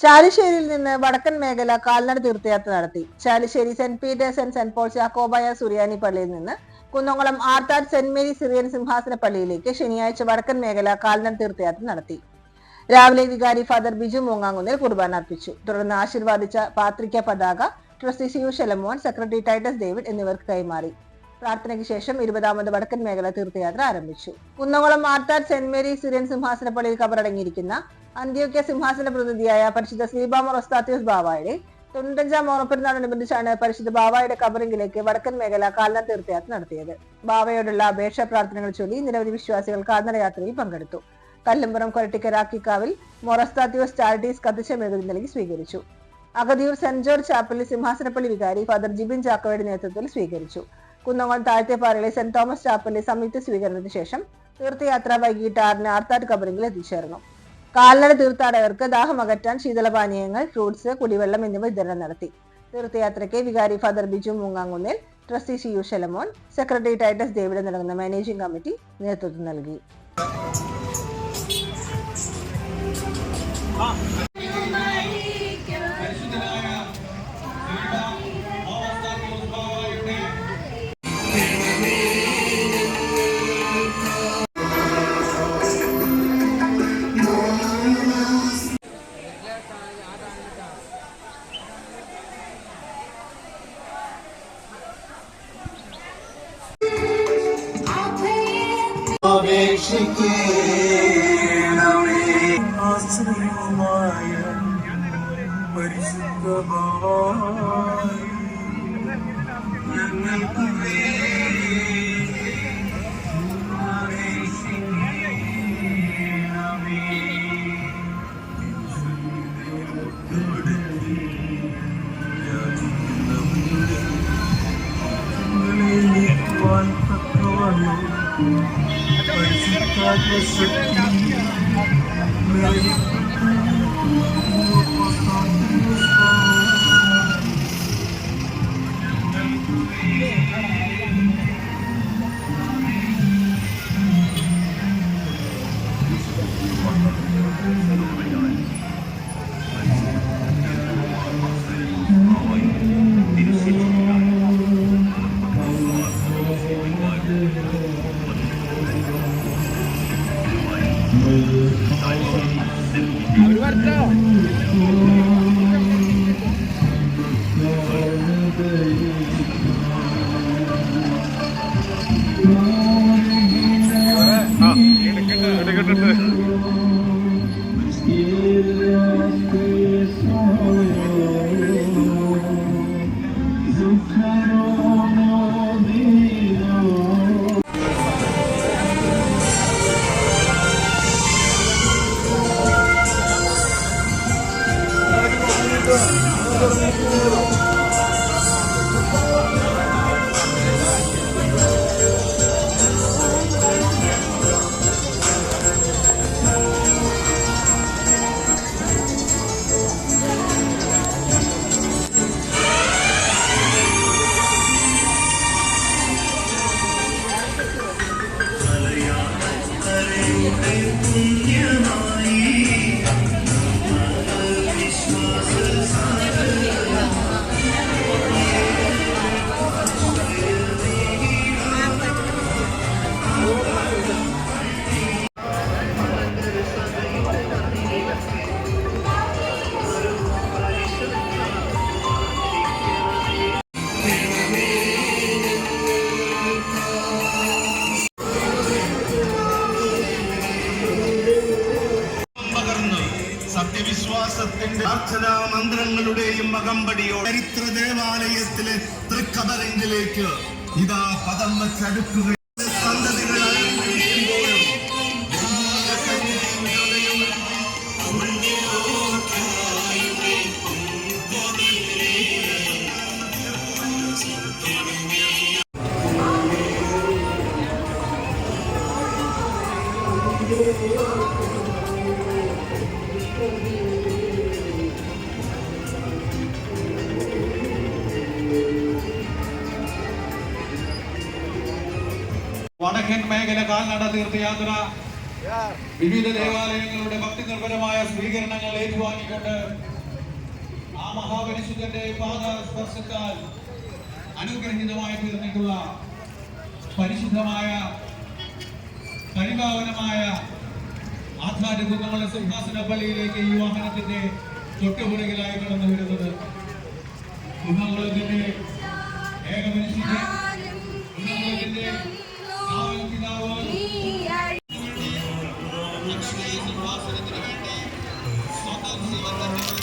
ചാലിശ്ശേരിയിൽ നിന്ന് വടക്കൻ മേഖല കാൽനട തീർത്ഥയാത്ര നടത്തി. Chalissery saint Peter's and saint Paul's യാക്കോബായ സുറിയാനി പള്ളിയിൽ നിന്ന് Kunnamkulam Arthat saint Mary Syrian സിംഹാസന പള്ളിയിലേക്ക് ശനിയാഴ്ച വടക്കൻ മേഖല കാൽനട തീർത്ഥയാത്ര നടത്തി. രാവിലെ വികാരി ഫാദർ ബിജു മൂങ്ങാങ്കുന്നിൽ കുർബാന അർപ്പിച്ചു. തുടർന്ന് ആശീർവാദിച്ച പാത്രിക പതാക trustee see you Shalamon, secretary Titus David എന്നിവർക്ക് കൈമാറി. പ്രാർത്ഥനയ്ക്ക് ശേഷം 20ാമത് വടക്കൻ മേഖല തീർത്ഥയാത്ര ആരംഭിച്ചു. Kunnamkulam Arthat saint Mary Syrian സിംഹാസന പള്ളിയിൽ കബറടങ്ങിയിരിക്കുന്ന അന്ത്യോക്യ സിംഹാസന പ്രതിനിധിയായ പരിശുദ്ധ ശ്രീബാമ റൊസ്താത്യോസ് ബാവായുടെ 95ാം ഓണപ്പെരുന്നാളിനോടനുബന്ധിച്ചാണ് പരിശുദ്ധ ബാവായുടെ കബറിംഗിലേക്ക് വടക്കൻ മേഖല കാൽനട തീർത്ഥയാത്ര നടത്തിയത്. ബാവയോടുള്ള അപേക്ഷാ പ്രാർത്ഥനകൾ ചൊല്ലി നിരവധി വിശ്വാസികൾ കാൽനടയാത്രയിൽ പങ്കെടുത്തു. കല്ലുംപുറം കൊരട്ടിക്കരാക്കിക്കാവിൽ മൊറസ്താത്യോസ് ചാരിറ്റീസ് കത്തിച്ച മെഴുകുതിരി നൽകി സ്വീകരിച്ചു. അഗതിയൂർ സെന്റ് ജോർജ് ചാപ്പലിൽ സിംഹാസനപ്പള്ളി വികാരി ഫാദർ ജിബിൻ ചാക്കോയുടെ നേതൃത്വത്തിൽ സ്വീകരിച്ചു. കുന്നംകുളം താഴത്തേപ്പാറയിലെ സെന്റ് തോമസ് ചാപ്പലിലെ സംയുക്ത സ്വീകരണത്തിന് ശേഷം തീർത്ഥയാത്ര വൈകിട്ട് 6-ന് ആർത്താഡ് കബറിംഗിൽ എത്തിച്ചേർന്നു. കാൽനട തീർത്ഥാടകർക്ക് ദാഹമകറ്റാൻ ശീതളപാനീയങ്ങൾ, ഫ്രൂട്ട്സ്, കുടിവെള്ളം എന്നിവ വിതരണം നടത്തി. തീർത്ഥയാത്രയ്ക്ക് വികാരി father Biju Moongamkunnil, trustee see you Shalamon, secretary Titus David നടക്കുന്ന മാനേജിംഗ് കമ്മിറ്റി നേതൃത്വം നൽകി. സത്യവിശ്വാസത്തിന്റെ പ്രാർത്ഥനാ മന്ത്രങ്ങളുടെയും അകമ്പടിയോ ചരിത്ര ദേവാലയത്തിലെ തൃക്കബറിംഗിലേക്ക് ഇതാ പദം വെച്ചടുക്കുക. സന്തതികൾ വടക്കൻ മേഖല കാൽനട തീർത്ഥയാത്ര വിവിധ ദേവാലയങ്ങളുടെ ഭക്തി നിർഭരമായ സ്വീകരണങ്ങൾ ഏറ്റുവാങ്ങിക്കൊണ്ട് ആ മഹാപരിശുദ്ധന്റെ പാദസ്പർശത്താൽ അനുഗ്രഹീതമായി തീർന്നിട്ടുള്ള പരിശുദ്ധമായ പരിപാവനമായ ആധാര കുന്നമല സിംഹാസന പള്ളിയിലേക്ക് ഈ വാഹനത്തിന്റെ തൊട്ടുപുറകിലായി കടന്നു വരുന്നത് കുന്നംകുളത്തിന്റെ ഏകമനുഷ്യന്റെ കുന്നംകുളത്തിന്റെ പിതാവ് സിംഹാസനത്തിന് വേണ്ടി സ്വന്തം ജീവൻ തന്നെ